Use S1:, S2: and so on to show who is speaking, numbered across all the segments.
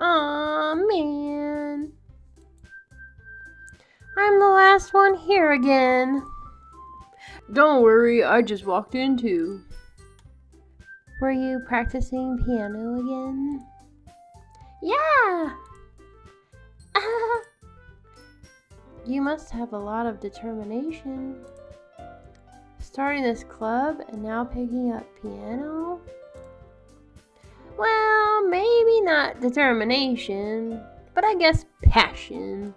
S1: Aw, man. I'm the last one here again.
S2: Don't worry, I just walked in too.
S1: Were you practicing piano again? Yeah! You must have a lot of determination. Starting this club and now picking up piano? Well, maybe not determination, but I guess passion.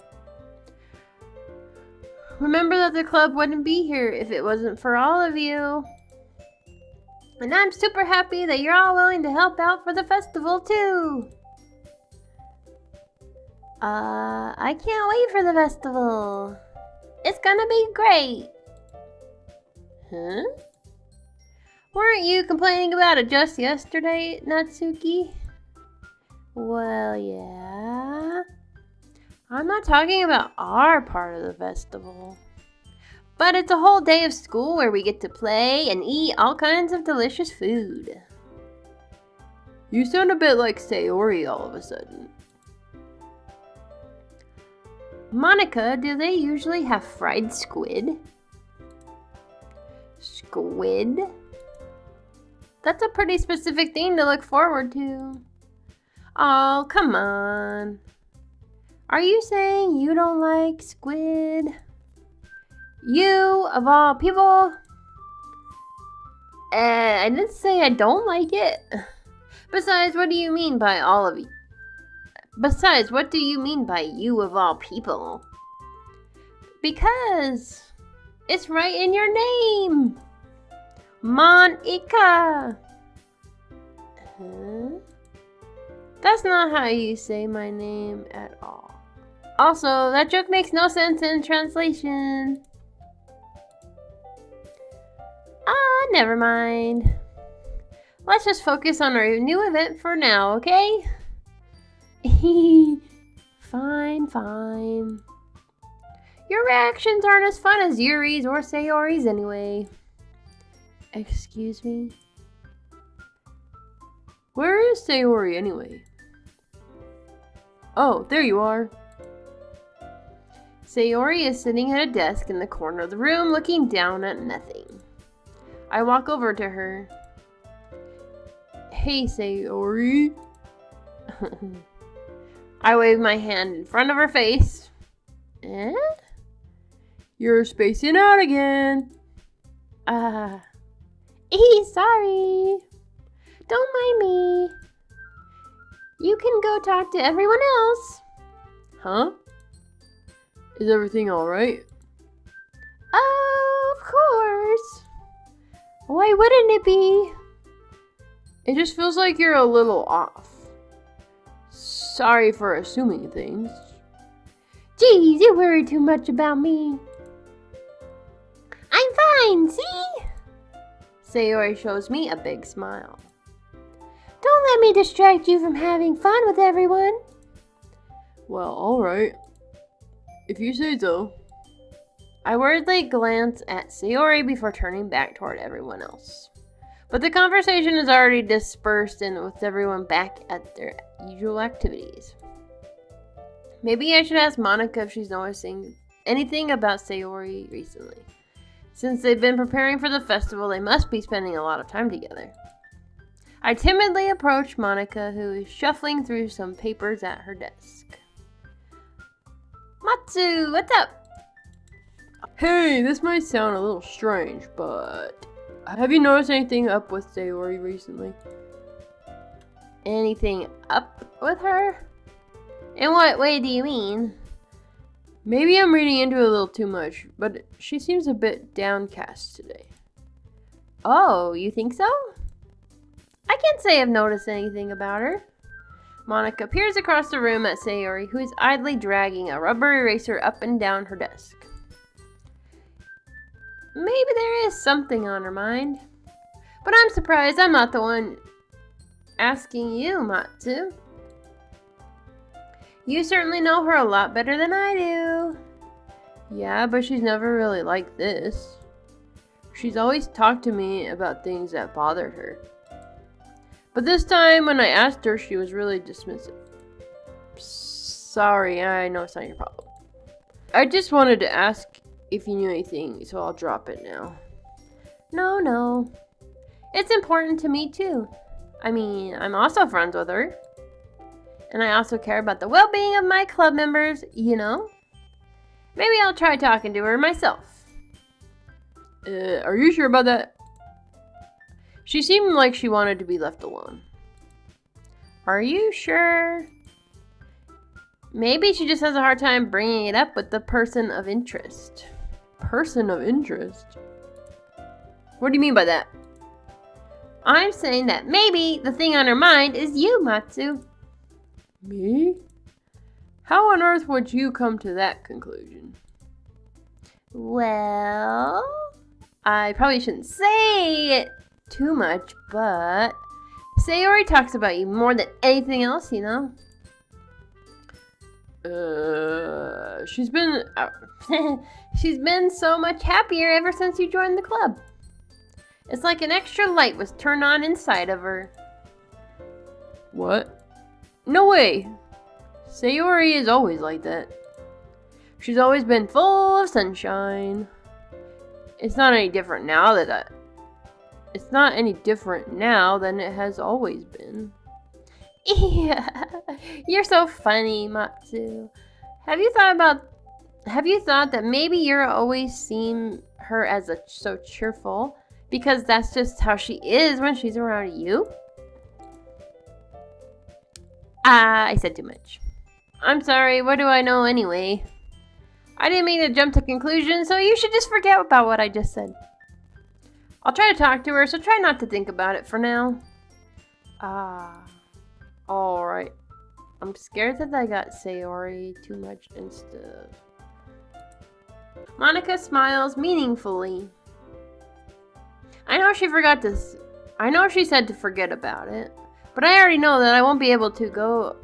S1: Remember that the club wouldn't be here if it wasn't for all of you. And I'm super happy that you're all willing to help out for the festival too. I can't wait for the festival. It's gonna be great. Huh? Weren't you complaining about it just yesterday, Natsuki? Well, yeah. I'm not talking about our part of the festival. But it's a whole day of school where we get to play and eat all kinds of delicious food.
S2: You sound a bit like Sayori all of a sudden.
S1: Monica, do they usually have fried squid? Squid? That's a pretty specific thing to look forward to. Oh, come on. Are you saying you don't like squid? You, of all people? I didn't say I don't like it. Besides, what do you mean by all of you? Besides, what do you mean by you of all people? Because it's right in your name. Monica. Huh? That's not how you say my name at all. Also, that joke makes no sense in translation. Never mind. Let's just focus on our new event for now, okay? Fine. Your reactions aren't as fun as Yuri's or Sayori's anyway. Excuse me?
S2: Where is Sayori anyway? Oh, there you are.
S1: Sayori is sitting at a desk in the corner of the room looking down at nothing. I walk over to her.
S2: Hey, Sayori.
S1: I wave my hand in front of her face. Eh?
S2: You're spacing out again.
S1: Sorry. Don't mind me. You can go talk to everyone else.
S2: Huh? Is everything alright?
S1: Of course. Why wouldn't it be?
S2: It just feels like you're a little off. Sorry for assuming things.
S1: Geez, you worry too much about me. I'm fine, see? Sayori shows me a big smile. Don't let me distract you from having fun with everyone.
S2: Well, alright. If you say so.
S1: I worriedly glance at Sayori before turning back toward everyone else. But the conversation is already dispersed and with everyone back at their usual activities. Maybe I should ask Monica if she's noticing anything about Sayori recently. Since they've been preparing for the festival, they must be spending a lot of time together. I timidly approach Monica, who is shuffling through some papers at her desk. Matsu, what's up?
S2: Hey, this might sound a little strange, but have you noticed anything up with Sayori recently?
S1: Anything up with her? In what way do you mean?
S2: Maybe I'm reading into it a little too much, but she seems a bit downcast today.
S1: Oh, you think so? I can't say I've noticed anything about her. Monica peers across the room at Sayori, who is idly dragging a rubber eraser up and down her desk. Maybe there is something on her mind. But I'm surprised I'm not the one asking you, Matsu. You certainly know her a lot better than I do.
S2: Yeah, but she's never really like this. She's always talked to me about things that bothered her. But this time, when I asked her, she was really dismissive. Sorry, I know it's not your problem. I just wanted to ask if you knew anything, so I'll drop it now.
S1: No. It's important to me too. I mean, I'm also friends with her. And I also care about the well-being of my club members, you know? Maybe I'll try talking to her myself.
S2: Are you sure about that? She seemed like she wanted to be left alone.
S1: Are you sure? Maybe she just has a hard time bringing it up with the person of interest.
S2: Person of interest? What do you mean by that?
S1: I'm saying that maybe the thing on her mind is you, Matsu.
S2: Me? How on earth would you come to that conclusion?
S1: Well, I probably shouldn't say it too much, but Sayori talks about you more than anything else, you know?
S2: She's been...
S1: She's been so much happier ever since you joined the club. It's like an extra light was turned on inside of her.
S2: What? No way! Sayori is always like that. She's always been full of sunshine. It's not any different now It's not any different now than it has always been.
S1: Yeah, you're so funny, Matsu. Have you thought that maybe you're always seen her as so cheerful because that's just how she is when she's around you? I said too much. I'm sorry, what do I know anyway? I didn't mean to jump to conclusions, so you should just forget about what I just said. I'll try to talk to her, so try not to think about it for now.
S2: Alright.
S1: I'm scared that I got Sayori too much instead. Monica smiles meaningfully. I know she said to forget about it, but I already know that I won't be able to go.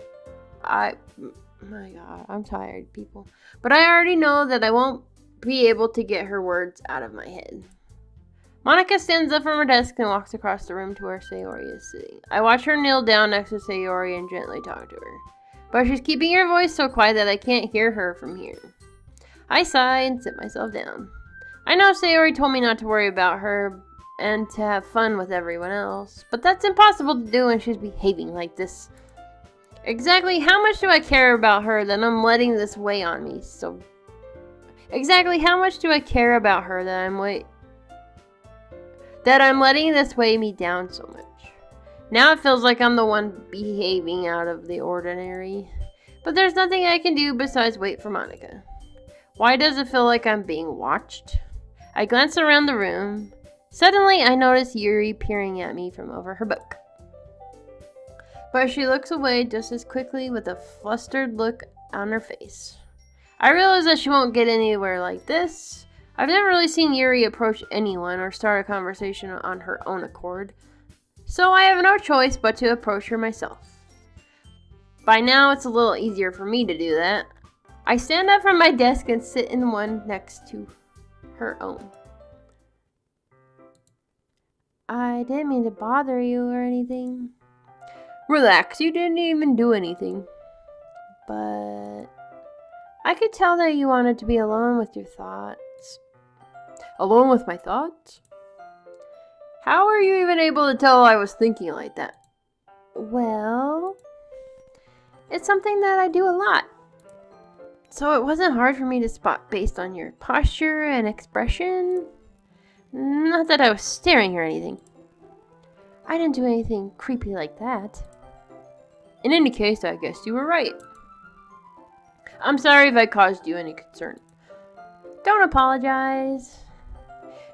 S1: My God, I'm tired, people. But I already know that I won't be able to get her words out of my head. Monica stands up from her desk and walks across the room to where Sayori is sitting. I watch her kneel down next to Sayori and gently talk to her. But she's keeping her voice so quiet that I can't hear her from here. I sigh and sit myself down. I know Sayori told me not to worry about her and to have fun with everyone else, but that's impossible to do when she's behaving like this. Exactly how much do I care about her that I'm letting this weigh on me? Exactly how much do I care about her that I'm letting this weigh me down so much? Now it feels like I'm the one behaving out of the ordinary. But there's nothing I can do besides wait for Monica. Why does it feel like I'm being watched? I glance around the room. Suddenly, I notice Yuri peering at me from over her book. But she looks away just as quickly with a flustered look on her face. I realize that she won't get anywhere like this. I've never really seen Yuri approach anyone or start a conversation on her own accord, so I have no choice but to approach her myself. By now, it's a little easier for me to do that. I stand up from my desk and sit in one next to her own. I didn't mean to bother you or anything.
S2: Relax, you didn't even do anything.
S1: But I could tell that you wanted to be alone with your thoughts.
S2: Alone with my thoughts? How are you even able to tell I was thinking like that?
S1: Well, it's something that I do a lot. So it wasn't hard for me to spot based on your posture and expression. Not that I was staring or anything. I didn't do anything creepy like that.
S2: In any case, I guess you were right.
S1: I'm sorry if I caused you any concern. Don't apologize.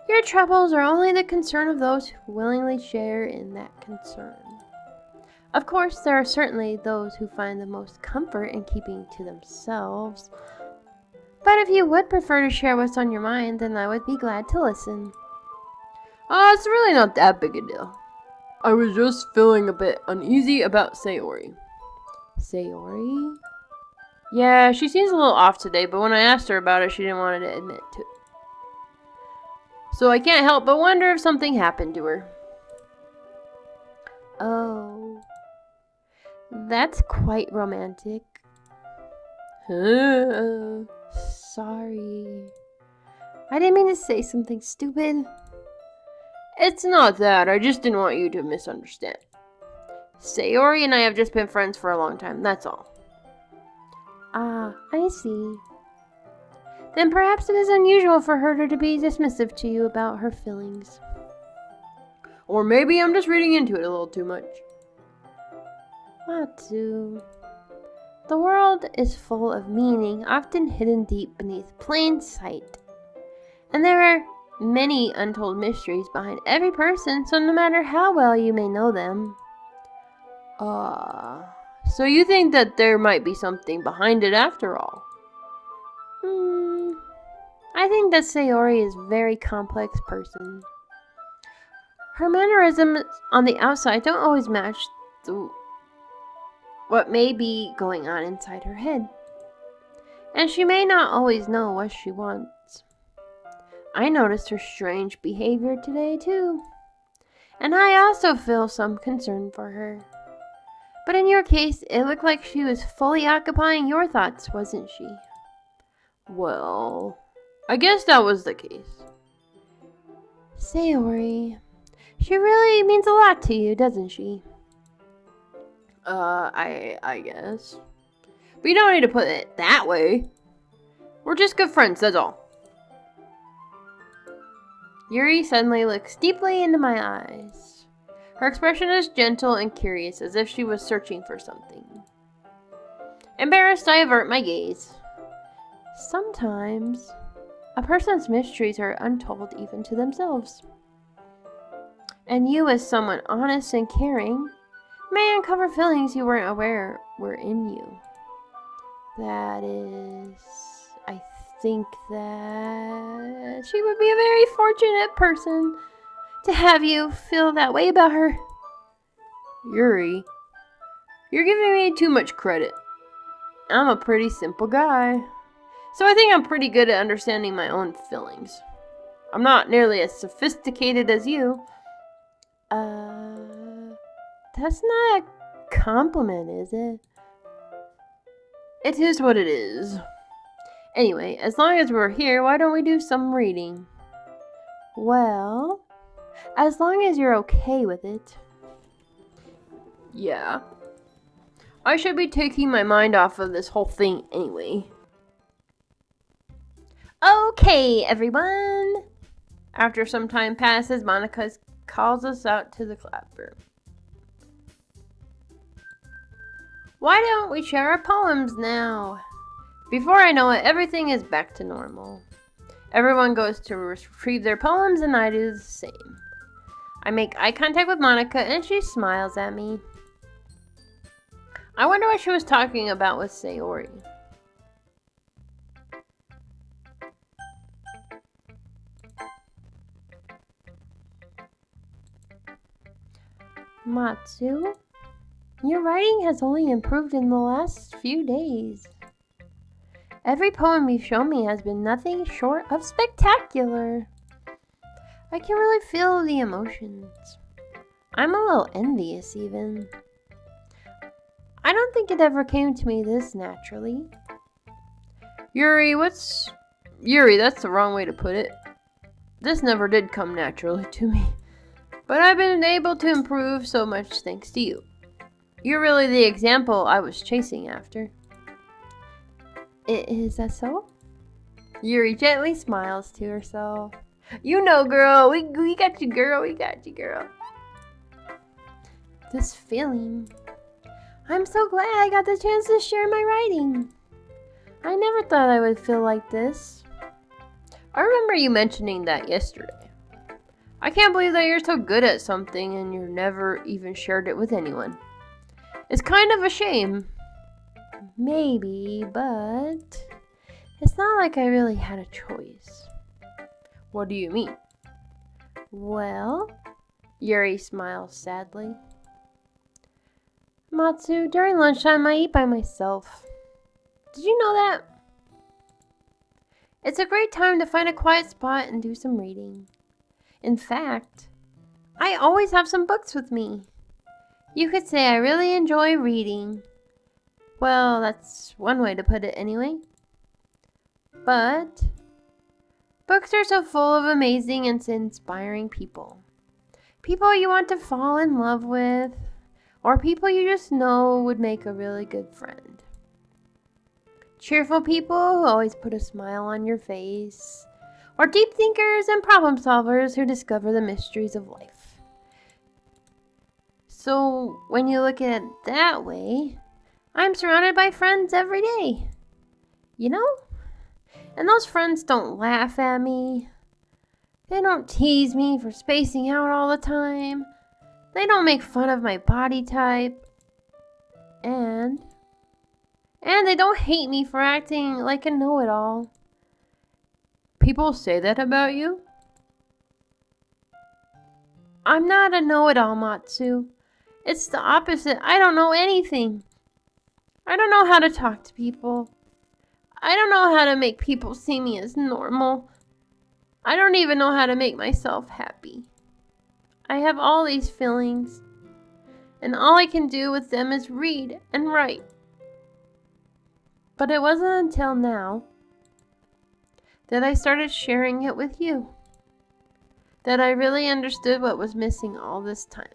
S1: Your troubles are only the concern of those who willingly share in that concern. Of course, there are certainly those who find the most comfort in keeping to themselves. But if you would prefer to share what's on your mind, then I would be glad to listen.
S2: It's really not that big a deal. I was just feeling a bit uneasy about Sayori.
S1: Sayori?
S2: Yeah, she seems a little off today, but when I asked her about it, she didn't want to admit to it. So I can't help but wonder if something happened to her.
S1: Oh, that's quite romantic. Sorry. I didn't mean to say something stupid.
S2: It's not that. I just didn't want you to misunderstand. Sayori and I have just been friends for a long time, that's all.
S1: Ah, I see. Then perhaps it is unusual for her to be dismissive to you about her feelings.
S2: Or maybe I'm just reading into it a little too much.
S1: Matsu. The world is full of meaning, often hidden deep beneath plain sight. And there are many untold mysteries behind every person, so no matter how well you may know them.
S2: So you think that there might be something behind it after all?
S1: I think that Sayori is a very complex person. Her mannerisms on the outside don't always match what may be going on inside her head. And she may not always know what she wants. I noticed her strange behavior today too. And I also feel some concern for her. But in your case, it looked like she was fully occupying your thoughts, wasn't she?
S2: Well, I guess that was the case.
S1: Sayori, she really means a lot to you, doesn't she?
S2: I guess. But you don't need to put it that way. We're just good friends, that's all.
S1: Yuri suddenly looks deeply into my eyes. Her expression is gentle and curious, as if she was searching for something. Embarrassed, I avert my gaze. Sometimes, a person's mysteries are untold even to themselves. And you, as someone honest and caring, may uncover feelings you weren't aware were in you. That is, I think that she would be a very fortunate person to have you feel that way about her.
S2: Yuri, you're giving me too much credit. I'm a pretty simple guy, so I think I'm pretty good at understanding my own feelings. I'm not nearly as sophisticated as you.
S1: That's not a compliment, is it?
S2: It is what it is. Anyway, as long as we're here, why don't we do some reading?
S1: Well, as long as you're okay with it.
S2: Yeah. I should be taking my mind off of this whole thing anyway.
S1: Okay, everyone. After some time passes, Monica calls us out to the classroom. Why don't we share our poems now? Before I know it, everything is back to normal. Everyone goes to retrieve their poems, and I do the same. I make eye contact with Monica, and she smiles at me. I wonder what she was talking about with Sayori. Matsu, your writing has only improved in the last few days. Every poem you've shown me has been nothing short of spectacular. I can really feel the emotions. I'm a little envious even. I don't think it ever came to me this naturally.
S2: Yuri, that's the wrong way to put it. This never did come naturally to me. But I've been able to improve so much thanks to you. You're really the example I was chasing after.
S1: Is that so?
S2: Yuri gently smiles to herself. You know, girl, we got you, girl, we got you, girl.
S1: This feeling. I'm so glad I got the chance to share my writing. I never thought I would feel like this.
S2: I remember you mentioning that yesterday. I can't believe that you're so good at something and you never even shared it with anyone. It's kind of a shame.
S1: Maybe, but it's not like I really had a choice.
S2: What do you mean?
S1: Well, Yuri smiles sadly. Matsu, during lunchtime I eat by myself. Did you know that? It's a great time to find a quiet spot and do some reading. In fact, I always have some books with me. You could say I really enjoy reading. Well, that's one way to put it anyway. But books are so full of amazing and inspiring people. People you want to fall in love with, or people you just know would make a really good friend. Cheerful people who always put a smile on your face, or deep thinkers and problem solvers who discover the mysteries of life. So when you look at it that way, I'm surrounded by friends every day. You know? And those friends don't laugh at me. They don't tease me for spacing out all the time. They don't make fun of my body type. And they don't hate me for acting like a know-it-all.
S2: People say that about you?
S1: I'm not a know-it-all, Matsu. It's the opposite. I don't know anything. I don't know how to talk to people. I don't know how to make people see me as normal. I don't even know how to make myself happy. I have all these feelings, and all I can do with them is read and write. But it wasn't until now that I started sharing it with you that I really understood what was missing all this time.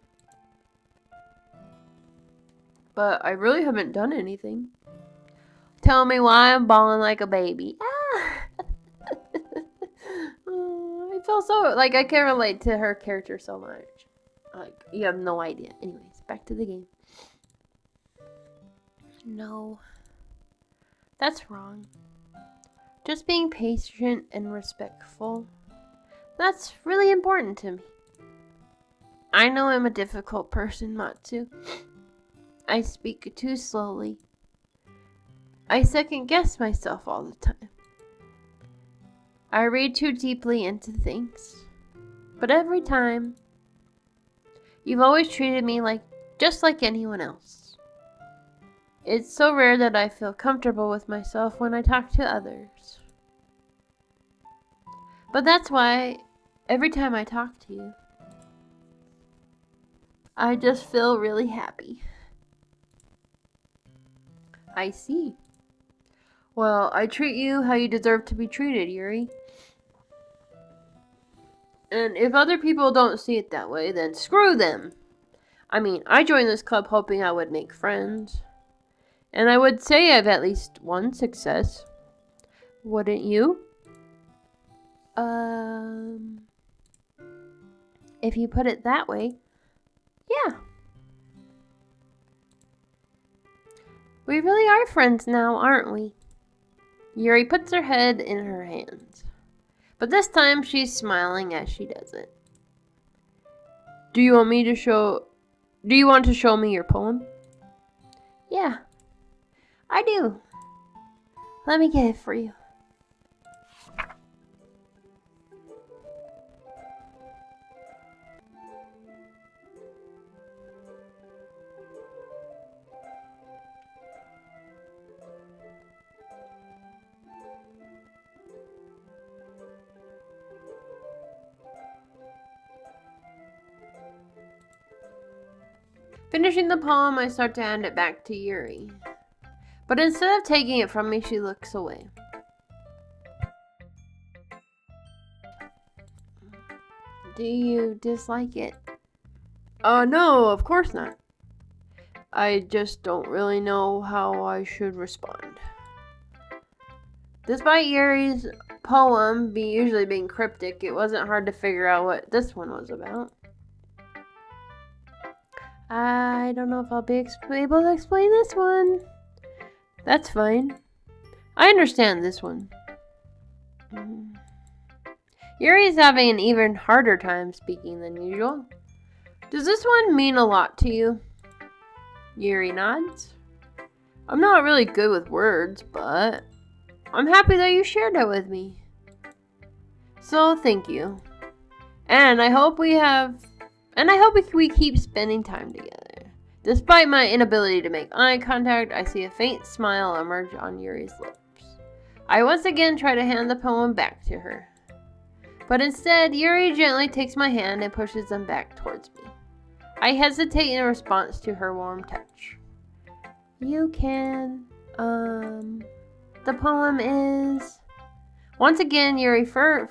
S2: But I really haven't done anything.
S1: Tell me why I'm bawling like a baby. Ah! I feel so, like, I can relate to her character so much. Like, you have no idea. Anyways, back to the game. No. That's wrong. Just being patient and respectful. That's really important to me. I know I'm a difficult person, Matsu. I speak too slowly. I second guess myself all the time. I read too deeply into things. But every time, you've always treated me just like anyone else. It's so rare that I feel comfortable with myself when I talk to others. But that's why every time I talk to you, I just feel really happy.
S2: I see. Well, I treat you how you deserve to be treated, Yuri. And if other people don't see it that way, then screw them. I mean, I joined this club hoping I would make friends. And I would say I've at least one success. Wouldn't you?
S1: If you put it that way, yeah. We really are friends now, aren't we? Yuri puts her head in her hands. But this time she's smiling as she does it.
S2: Do you want to show me your poem?
S1: Yeah, I do. Let me get it for you. Finishing the poem, I start to hand it back to Yuri. But instead of taking it from me, she looks away. Do you dislike it?
S2: No, of course not. I just don't really know how I should respond.
S1: Despite Yuri's poem usually being cryptic, it wasn't hard to figure out what this one was about. I don't know if I'll be able to explain this one.
S2: That's fine. I understand this one.
S1: Yuri's having an even harder time speaking than usual. Does this one mean a lot to you? Yuri nods.
S2: I'm not really good with words, but
S1: I'm happy that you shared it with me. So thank you. And I hope we keep spending time together. Despite my inability to make eye contact, I see a faint smile emerge on Yuri's lips. I once again try to hand the poem back to her. But instead, Yuri gently takes my hand and pushes them back towards me. I hesitate in response to her warm touch. You can. The poem is... Once again, Yuri fails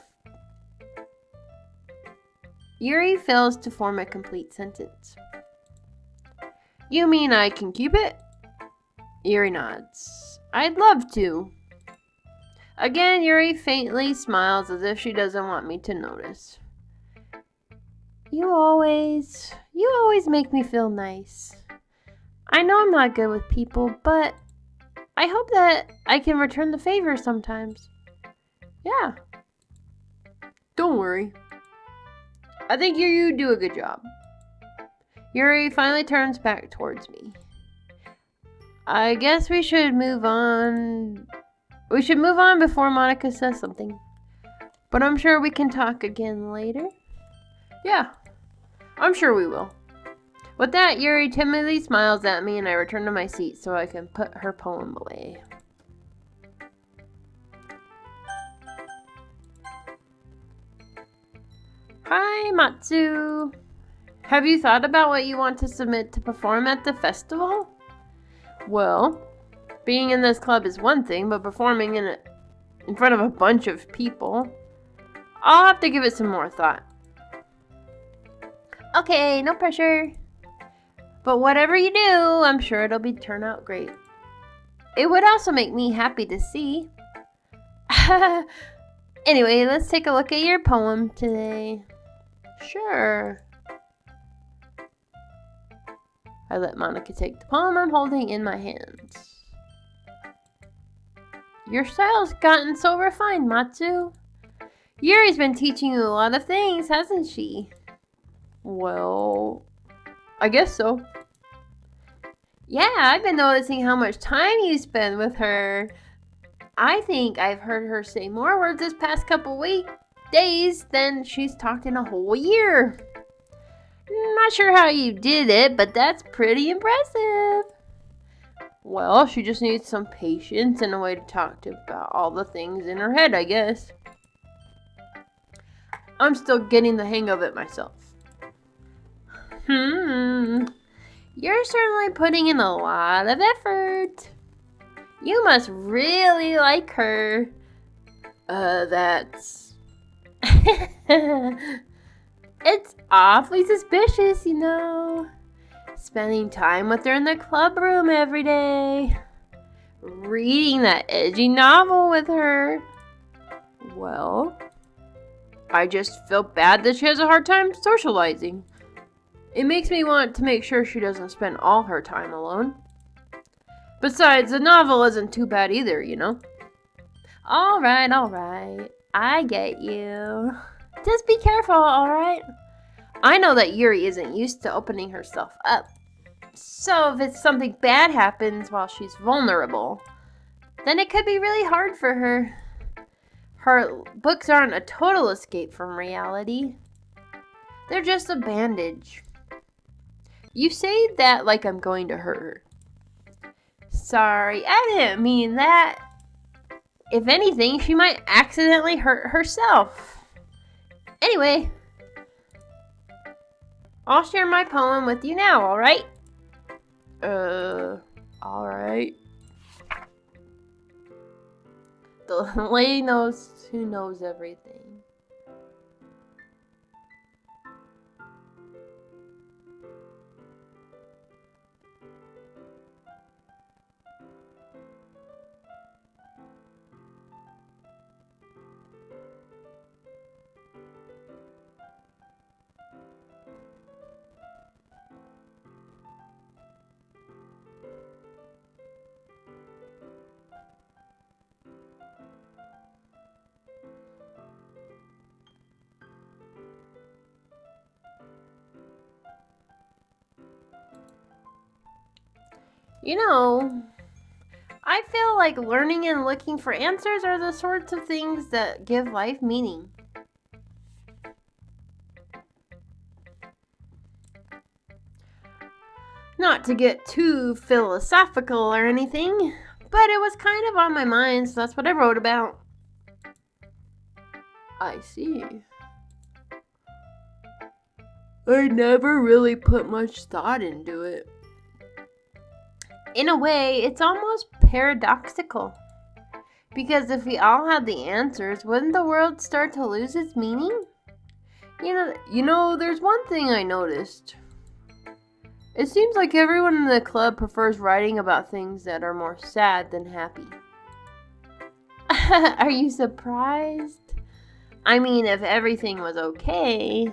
S1: to form a complete sentence. You mean I can keep it? Yuri nods. I'd love to. Again, Yuri faintly smiles as if she doesn't want me to notice. You always make me feel nice. I know I'm not good with people, but I hope that I can return the favor sometimes. Yeah. Don't worry. I think you do a good job. Yuri finally turns back towards me. I guess we should move on. We should move on before Monica says something. But I'm sure we can talk again later. Yeah, I'm sure we will. With that, Yuri timidly smiles at me and I return to my seat so I can put her poem away. Hi, Matsu. Have you thought about what you want to submit to perform at the festival? Well, being in this club is one thing, but performing in front of a bunch of people, I'll have to give it some more thought. Okay, no pressure. But whatever you do, I'm sure it'll turn out great. It would also make me happy to see. Anyway, let's take a look at your poem today. Sure. I let Monica take the poem I'm holding in my hands. Your style's gotten so refined, Matsu. Yuri's been teaching you a lot of things, hasn't she? Well, I guess so. Yeah, I've been noticing how much time you spend with her. I think I've heard her say more words this past couple days than she's talked in a whole year. Not sure how you did it, but that's pretty impressive. Well, she just needs some patience and a way to talk about all the things in her head, I guess. I'm still getting the hang of it myself. You're certainly putting in a lot of effort. You must really like her. That's... It's awfully suspicious, you know. Spending time with her in the club room every day. Reading that edgy novel with her. Well, I just feel bad that she has a hard time socializing. It makes me want to make sure she doesn't spend all her time alone. Besides, the novel isn't too bad either, you know. All right. I get you. Just be careful, alright? I know that Yuri isn't used to opening herself up. So if something bad happens while she's vulnerable, then it could be really hard for her. Her books aren't a total escape from reality. They're just a bandage. You say that like I'm going to hurt her. Sorry, I didn't mean that. If anything, she might accidentally hurt herself. Anyway, I'll share my poem with you now, alright? Alright. The lady knows who knows everything. You know, I feel like learning and looking for answers are the sorts of things that give life meaning. Not to get too philosophical or anything, but it was kind of on my mind, so that's what I wrote about. I see. I never really put much thought into it. In a way, it's almost paradoxical. Because if we all had the answers, wouldn't the world start to lose its meaning? You know, there's one thing I noticed. It seems like everyone in the club prefers writing about things that are more sad than happy. Are you surprised? I mean, if everything was okay,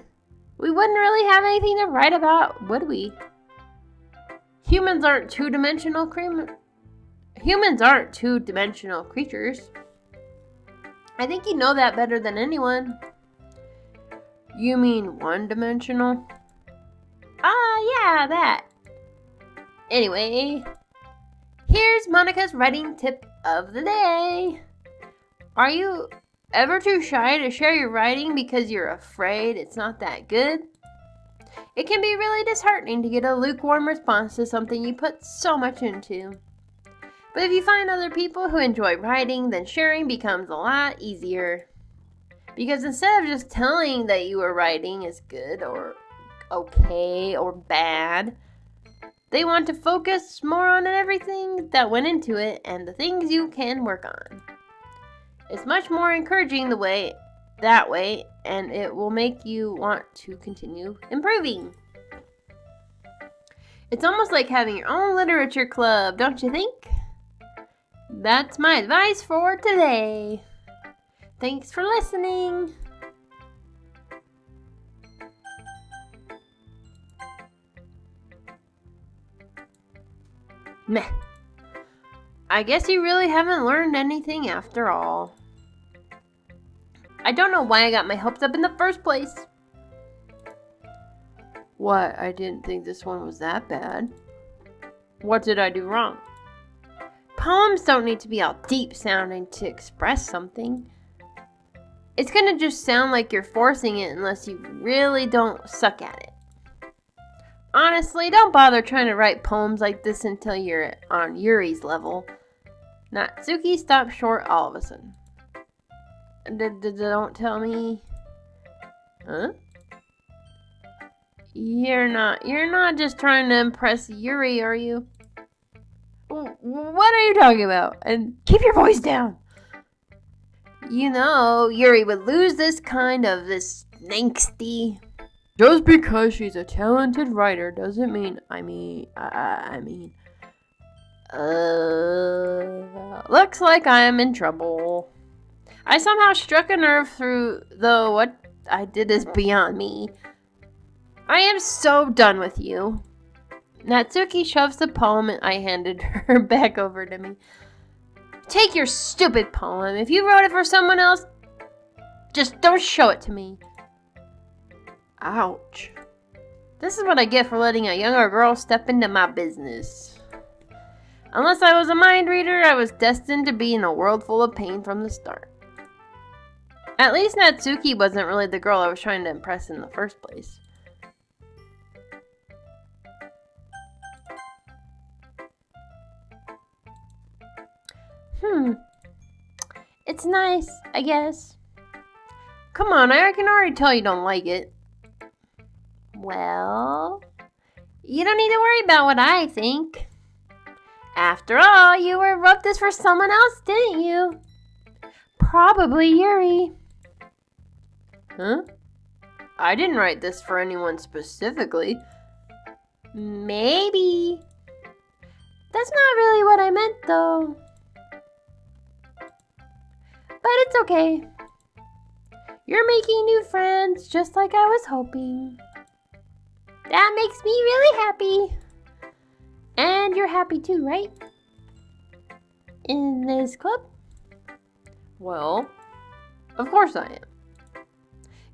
S1: we wouldn't really have anything to write about, would we? Humans aren't two-dimensional creatures. I think you know that better than anyone. You mean one-dimensional? Yeah, that. Anyway, here's Monica's writing tip of the day. Are you ever too shy to share your writing because you're afraid it's not that good? It can be really disheartening to get a lukewarm response to something you put so much into. But if you find other people who enjoy writing, then sharing becomes a lot easier. Because instead of just telling that you are writing is good or okay or bad, they want to focus more on everything that went into it and the things you can work on. It's much more encouraging that way, and it will make you want to continue improving. It's almost like having your own literature club, don't you think? That's my advice for today. Thanks for listening. Meh. I guess you really haven't learned anything after all. I don't know why I got my hopes up in the first place. What? I didn't think this one was that bad. What did I do wrong? Poems don't need to be all deep sounding to express something. It's gonna just sound like you're forcing it unless you really don't suck at it. Honestly, don't bother trying to write poems like this until you're on Yuri's level. Natsuki stopped short all of a sudden. Don't tell me. Huh? You're not just trying to impress Yuri, are you? What are you talking about? And keep your voice down. You know, Yuri would lose this angsty. Just because she's a talented writer doesn't mean, looks like I am in trouble. I somehow struck a nerve though what I did is beyond me. I am so done with you. Natsuki shoves the poem I handed her back over to me. Take your stupid poem. If you wrote it for someone else, just don't show it to me. Ouch. This is what I get for letting a younger girl step into my business. Unless I was a mind reader, I was destined to be in a world full of pain from the start. At least Natsuki wasn't really the girl I was trying to impress in the first place. It's nice, I guess. Come on, I can already tell you don't like it. Well, you don't need to worry about what I think. After all, you wrote this for someone else, didn't you? Probably Yuri. Huh? I didn't write this for anyone specifically. Maybe. That's not really what I meant, though. But it's okay. You're making new friends just like I was hoping. That makes me really happy. And you're happy too, right? In this club? Well, of course I am.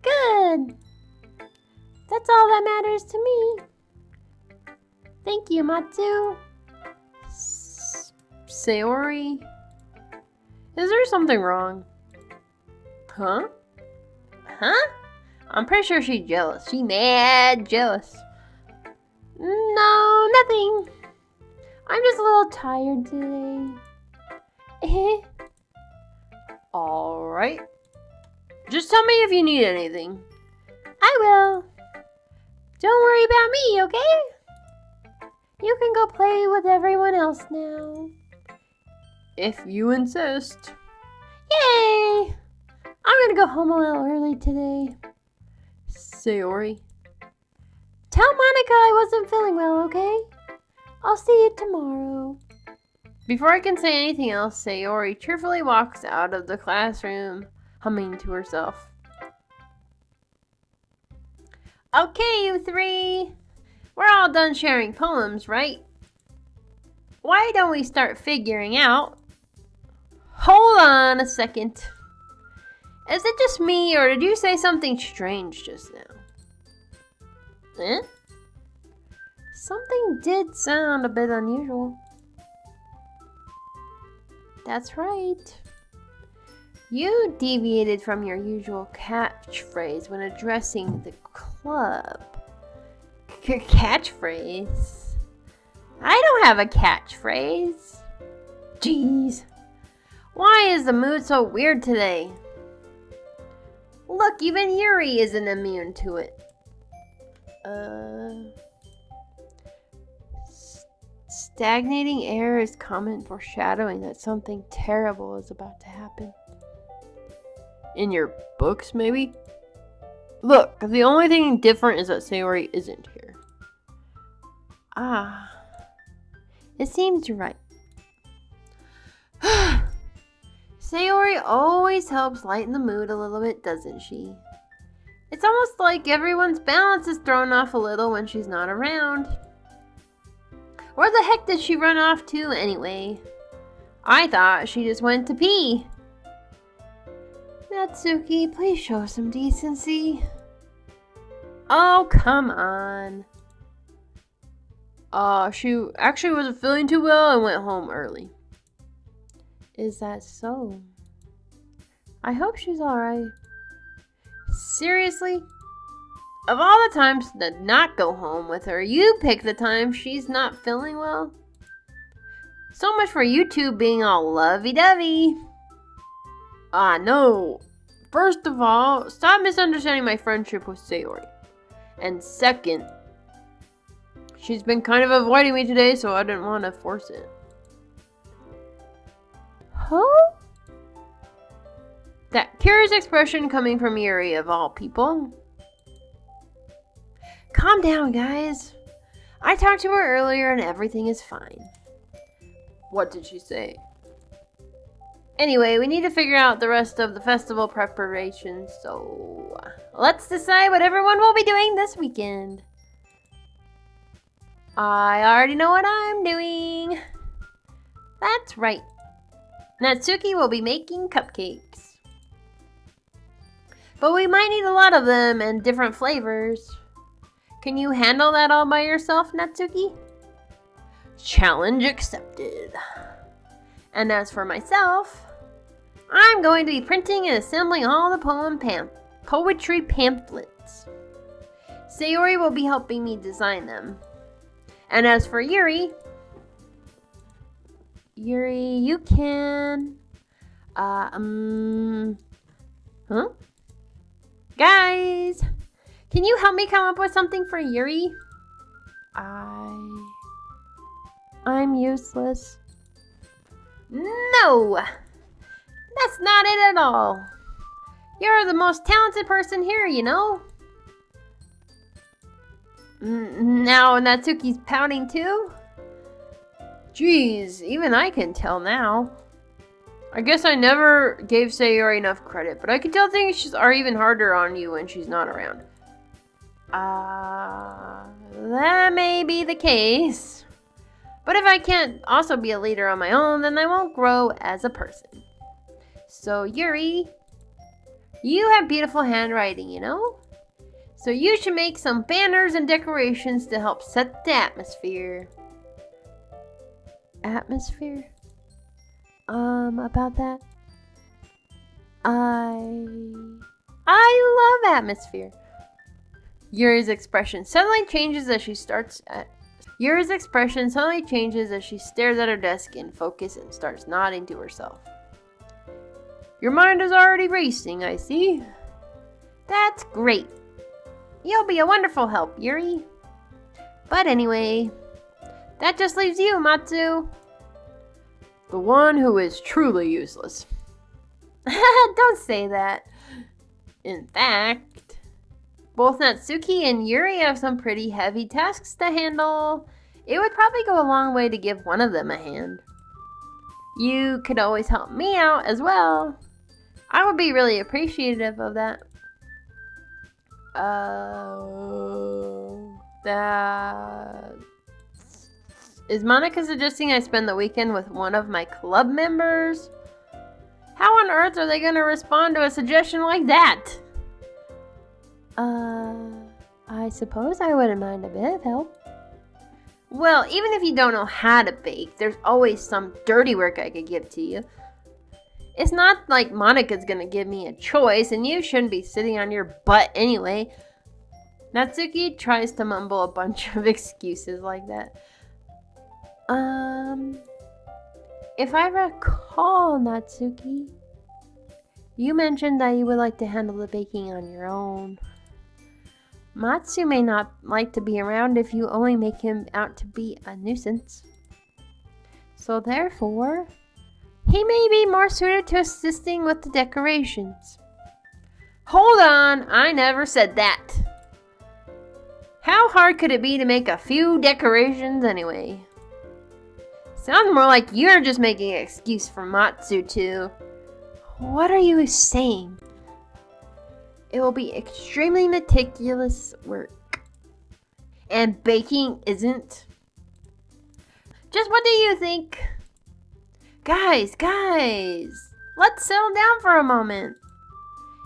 S1: Good. That's all that matters to me. Thank you, Matsu. Sayori? Is there something wrong? Huh? I'm pretty sure she's jealous. She mad jealous. No, nothing. I'm just a little tired today. Alright. Just tell me if you need anything. I will. Don't worry about me, okay? You can go play with everyone else now.
S2: If you insist.
S1: Yay! I'm gonna go home a little early today.
S2: Sayori.
S1: Tell Monica I wasn't feeling well, okay? I'll see you tomorrow.
S2: Before I can say anything else, Sayori cheerfully walks out of the classroom, humming to herself. Okay, you three. We're all done sharing poems, right? Why don't we start figuring out? Hold on a second. Is it just me, or did you say something strange just now? Eh?
S1: Something did sound a bit unusual. That's right. You deviated from your usual catchphrase when addressing the club.
S2: Catchphrase? I don't have a catchphrase. Jeez. Why is the mood so weird today? Look, even Yuri isn't immune to it. Stagnating air is common foreshadowing that something terrible is about to happen. In your books, maybe? Look, the only thing different is that Sayori isn't here.
S1: Ah, it seems right.
S2: Sayori always helps lighten the mood a little bit, doesn't she? It's almost like everyone's balance is thrown off a little when she's not around. Where the heck did she run off to anyway? I thought she just went to pee.
S1: Natsuki, please show some decency.
S2: Oh, come on. She actually wasn't feeling too well and went home early.
S1: Is that so? I hope she's alright.
S2: Seriously? Of all the times to not go home with her, you pick the time she's not feeling well? So much for you two being all lovey-dovey. No. First of all, stop misunderstanding my friendship with Sayori. And second, she's been kind of avoiding me today, so I didn't want to force it.
S1: Huh?
S2: That curious expression coming from Yuri of all people. Calm down, guys. I talked to her earlier and everything is fine. What did she say? Anyway, we need to figure out the rest of the festival preparations, so let's decide what everyone will be doing this weekend. I already know what I'm doing. That's right. Natsuki will be making cupcakes. But we might need a lot of them and different flavors. Can you handle that all by yourself, Natsuki? Challenge accepted. And as for myself, I'm going to be printing and assembling all the poetry pamphlets. Sayori will be helping me design them. And as for Yuri, you can... Guys, can you help me come up with something for Yuri?
S1: I'm useless.
S2: No! That's not it at all. You're the most talented person here, you know? Now Natsuki's pouting too? Jeez, even I can tell now. I guess I never gave Sayori enough credit, but I can tell things are even harder on you when she's not around. That may be the case. But if I can't also be a leader on my own, then I won't grow as a person. So Yuri, you have beautiful handwriting, you know? So you should make some banners and decorations to help set the atmosphere.
S1: Atmosphere? About that? I
S2: love atmosphere. Yuri's expression suddenly changes as she stares at her desk in focus and starts nodding to herself. Your mind is already racing, I see. That's great. You'll be a wonderful help, Yuri. But anyway,
S1: That just leaves you, Matsu.
S2: The one who is truly useless.
S1: Don't say that. In fact, both Natsuki and Yuri have some pretty heavy tasks to handle. It would probably go a long way to give one of them a hand. You could always help me out as well. I would be really appreciative of that. That... Is Monica suggesting I spend the weekend with one of my club members? How on earth are they going to respond to a suggestion like that? I suppose I wouldn't mind a bit of help. Well, even if you don't know how to bake, there's always some dirty work I could give to you. It's not like Monica's gonna give me a choice, and you shouldn't be sitting on your butt anyway. Natsuki tries to mumble a bunch of excuses like that. If I recall, Natsuki, you mentioned that you would like to handle the baking on your own. Matsu may not like to be around if you only make him out to be a nuisance. So therefore, he may be more suited to assisting with the decorations. Hold on, I never said that. How hard could it be to make a few decorations anyway? Sounds more like you're just making an excuse for Matsu to... What are you saying? It will be extremely meticulous work. And baking isn't. Just what do you think? Guys, let's settle down for a moment.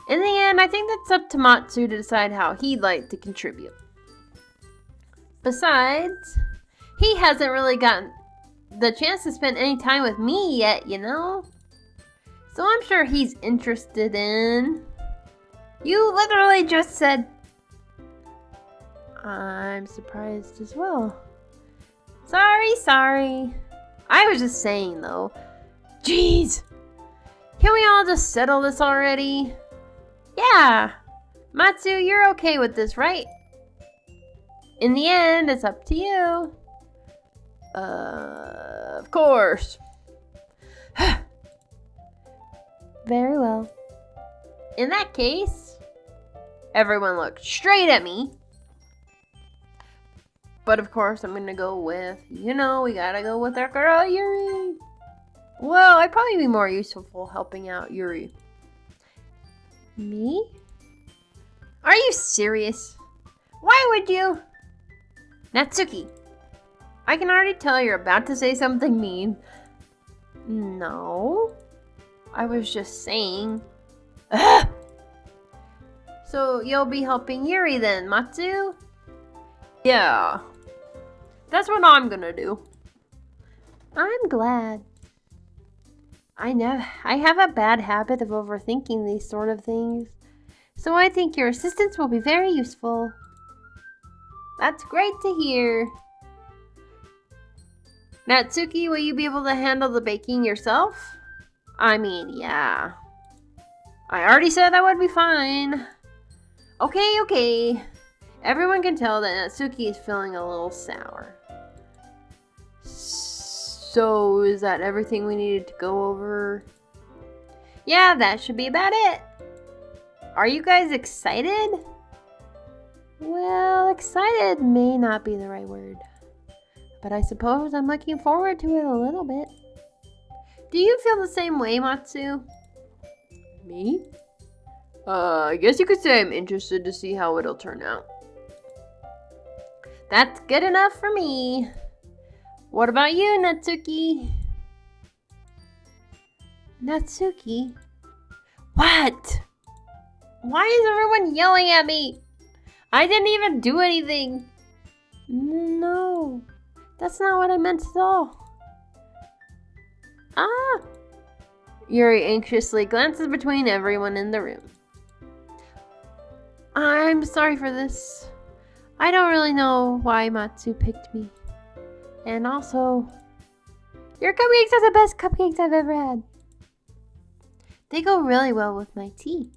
S1: In the end, I think that's up to Matsu to decide how he'd like to contribute. Besides, he hasn't really gotten the chance to spend any time with me yet, you know? So I'm sure he's interested in... You literally just said... I'm surprised as well. Sorry. I was just saying, though. Jeez! Can we all just settle this already? Yeah! Matsu, you're okay with this, right? In the end, it's up to you. Of course. Very well. In that case, everyone looked straight at me. But of course, I'm gonna go with, we gotta go with our girl, Yuri. Well, I'd probably be more useful helping out Yuri. Me? Are you serious? Why would you? Natsuki, I can already tell you're about to say something mean. No, I was just saying. Ugh! So you'll be helping Yuri then, Matsu? Yeah, that's what I'm gonna do. I'm glad. I have a bad habit of overthinking these sort of things, so I think your assistance will be very useful. That's great to hear. Natsuki, will you be able to handle the baking yourself? I mean, yeah. I already said I would be fine. Okay. Everyone can tell that Natsuki is feeling a little sour. So, is that everything we needed to go over? Yeah, that should be about it. Are you guys excited? Well, excited may not be the right word. But I suppose I'm looking forward to it a little bit. Do you feel the same way, Matsu? Me? I guess you could say I'm interested to see how it'll turn out. That's good enough for me. What about you, Natsuki? Natsuki? What? Why is everyone yelling at me? I didn't even do anything. No, that's not what I meant at all. Ah! Yuri anxiously glances between everyone in the room. I'm sorry for this. I don't really know why Matsu picked me. And also, your cupcakes are the best cupcakes I've ever had. They go really well with my tea.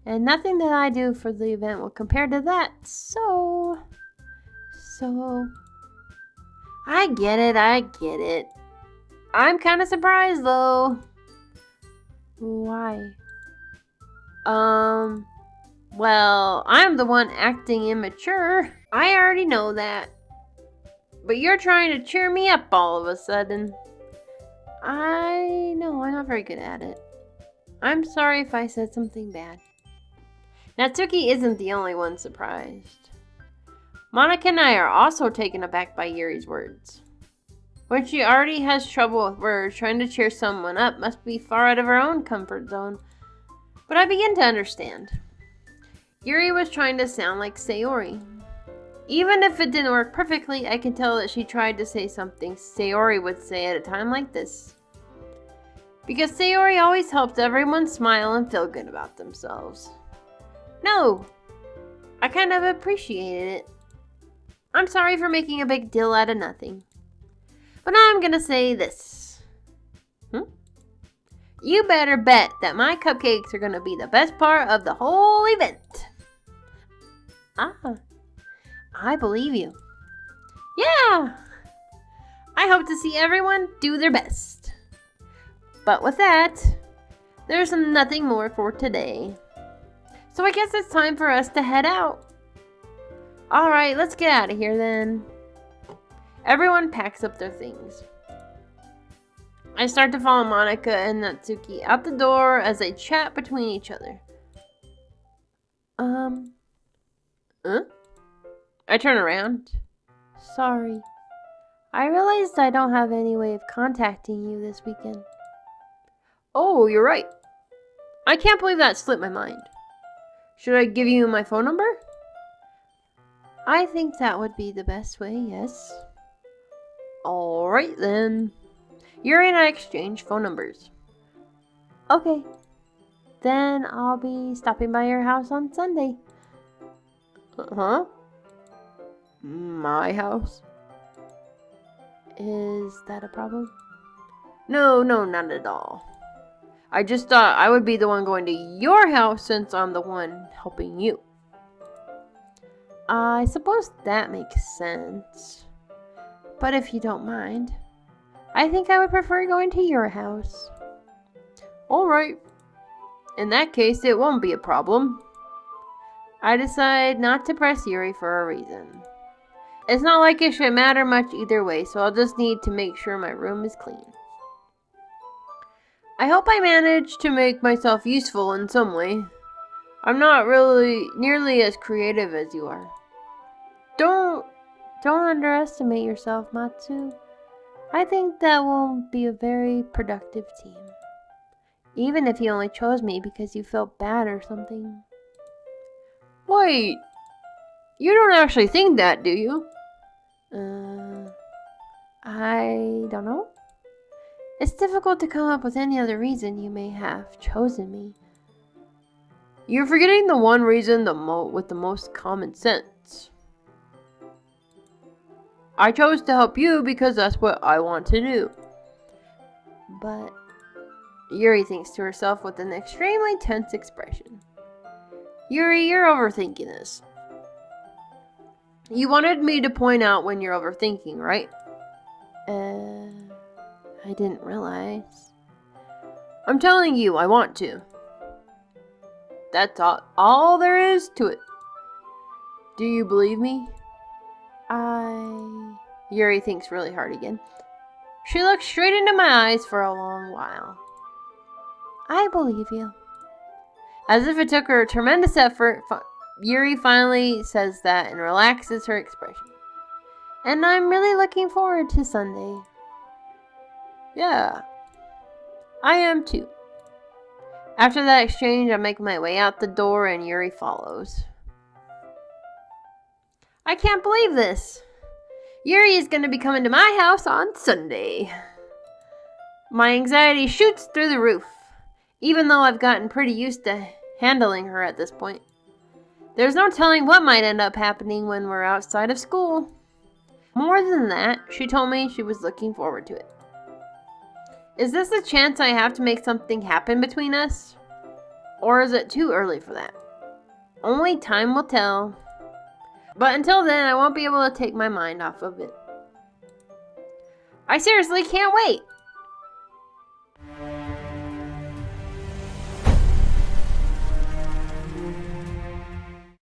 S1: And nothing that I do for the event will compare to that. So, I get it. I'm kind of surprised, though. Why? Well, I'm the one acting immature. I already know that. But you're trying to cheer me up all of a sudden. I know, I'm not very good at it. I'm sorry if I said something bad. Natsuki isn't the only one surprised. Monica and I are also taken aback by Yuri's words. When she already has trouble with words, trying to cheer someone up must be far out of her own comfort zone. But I begin to understand. Yuri was trying to sound like Sayori. Even if it didn't work perfectly, I can tell that she tried to say something Sayori would say at a time like this. Because Sayori always helped everyone smile and feel good about themselves. No, I kind of appreciated it. I'm sorry for making a big deal out of nothing. But now I'm gonna say this. You better bet that my cupcakes are gonna be the best part of the whole event. I believe you. Yeah! I hope to see everyone do their best. But with that, there's nothing more for today. So I guess it's time for us to head out. Alright, let's get out of here then. Everyone packs up their things. I start to follow Monica and Natsuki out the door as they chat between each other. I turn around. Sorry. I realized I don't have any way of contacting you this weekend. Oh, you're right. I can't believe that slipped my mind. Should I give you my phone number? I think that would be the best way, yes. Alright then. Yuri and I exchange phone numbers. Okay. Then I'll be stopping by your house on Sunday. Huh? My house? Is that a problem? No, not at all. I just thought I would be the one going to your house since I'm the one helping you. I suppose that makes sense. But if you don't mind, I think I would prefer going to your house. Alright. In that case, it won't be a problem. I decide not to press Yuri for a reason. It's not like it should matter much either way, so I'll just need to make sure my room is clean. I hope I manage to make myself useful in some way. I'm not really nearly as creative as you are. Don't underestimate yourself, Matsu. I think that will be a very productive team. Even if you only chose me because you felt bad or something. Wait, you don't actually think that, do you? I don't know. It's difficult to come up with any other reason you may have chosen me. You're forgetting the one reason with the most common sense. I chose to help you because that's what I want to do. But Yuri thinks to herself with an extremely tense expression. Yuri, you're overthinking this. You wanted me to point out when you're overthinking, right? I didn't realize. I'm telling you, I want to. That's all there is to it. Do you believe me? Yuri thinks really hard again. She looks straight into my eyes for a long while. I believe you. As if it took her a tremendous effort, Yuri finally says that and relaxes her expression. And I'm really looking forward to Sunday. Yeah, I am too. After that exchange, I make my way out the door and Yuri follows. I can't believe this. Yuri is going to be coming to my house on Sunday. My anxiety shoots through the roof, even though I've gotten pretty used to handling her at this point. There's no telling what might end up happening when we're outside of school. More than that, she told me she was looking forward to it. Is this a chance I have to make something happen between us? Or is it too early for that? Only time will tell. But until then, I won't be able to take my mind off of it. I seriously can't wait.